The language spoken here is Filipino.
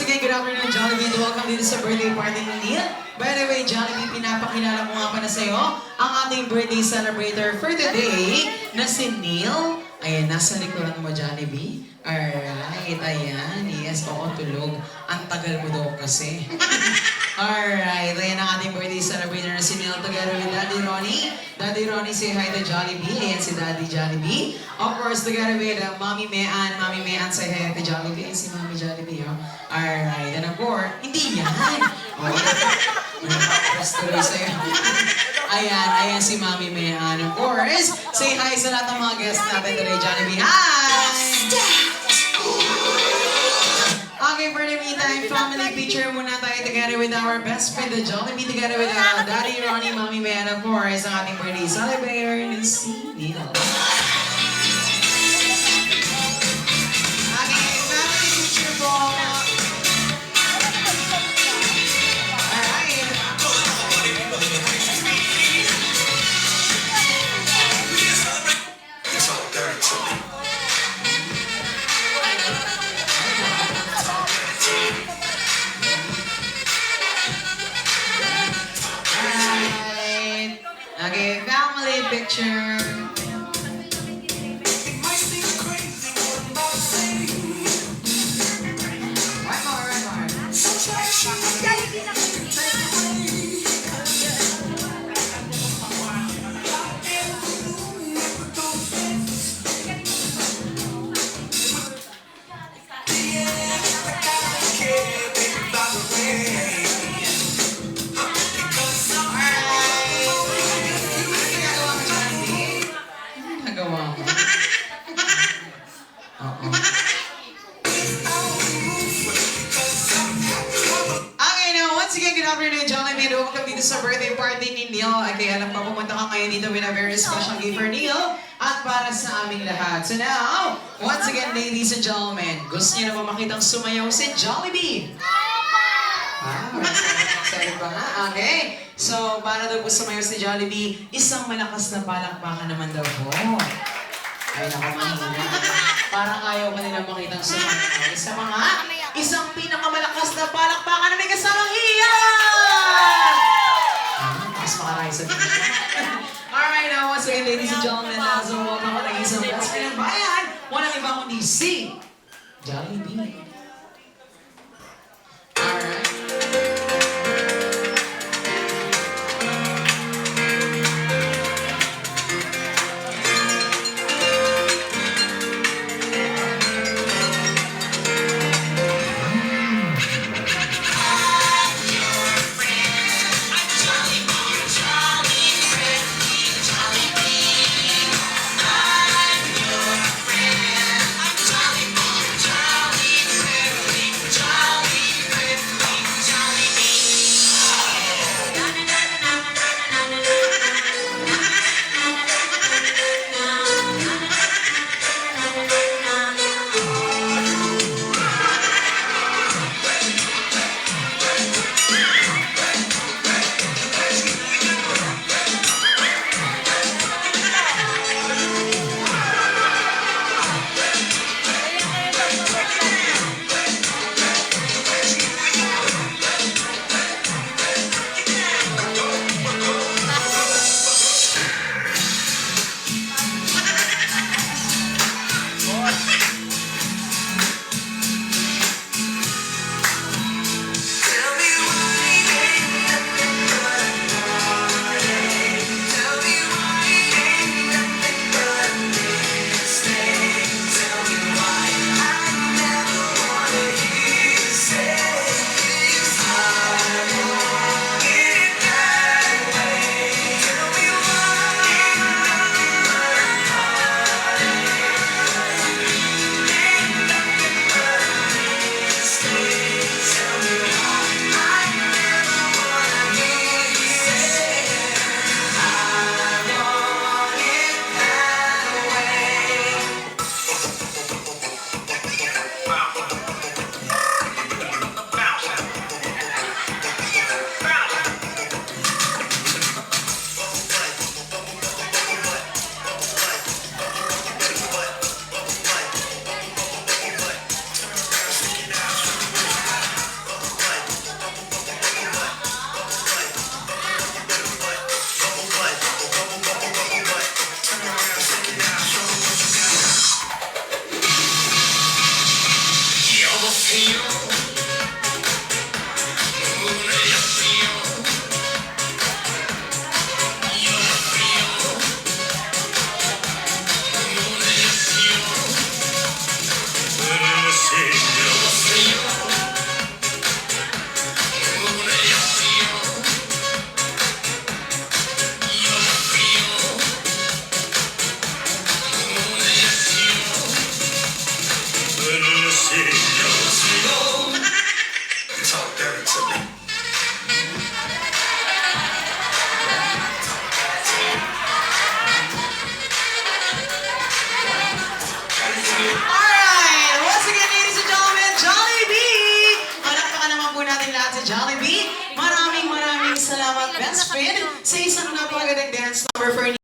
again, good afternoon, Jollibee. Welcome dito sa birthday party ni Neil. By the way, Jollibee, pinapakilala ko nga pa na sa'yo ang ating birthday celebrator for today na si Neil. Ayan, nasa likuran mo, Jollibee. Alright, ayan. Yes, oo, tulog. Ang tagal mo daw kasi. Alright, ayan ang ating birthday celebrator na si Neil together with Daddy Ronnie. Daddy Ronnie, say hi to Jollibee. Ayan si Daddy Jollibee. Of course, together with Mommy Mean. Mommy Mean, say hi to Jollibee. Ayan si Mommy Jollibee, oh. Alright, and of course, hindi yan. Tuloy sa'yo. Ayan si Mommy Mean. Of course, say hi sa lahat ng mga guests natin today, Jollibee. Hi! Okay, for the meantime, family picture muna tayo together with our best friend, the Jollibee, together with Daddy Ronnie, Mommy Mean, of course, ang ating birthday celebrator, si Neil. Okay, family picture po. Alright. Okay, family picture. One more. Nagawa mo. Oo. Okay, now, once again, good afternoon, Jollibee. Welcome dito sa birthday party ni Neil. Okay, alam ko, pumunta ka ngayon dito with a very special gift for Neil at para sa aming lahat. So now, once again, ladies and gentlemen, gusto niyo na ba makitang sumayaw si Jollibee? Excited pa nga. Okay. So, para daw po sumayaw si Jollibee, isang malakas na palakpakan naman daw po. Ay, nakamahina. Parang ayaw ka nila makitang sumayaw. Isang pinakamalakas na palakpakan na may kasamang hiyan! Mas makaray sa dito. Alright, now once again, ladies and gentlemen, so welcome ang isang best friend ng bayan. Walang iba kundi si Jollibee. Alright. Ate Jollibee. Maraming salamat, best friend, sa isang napakagandang dance number for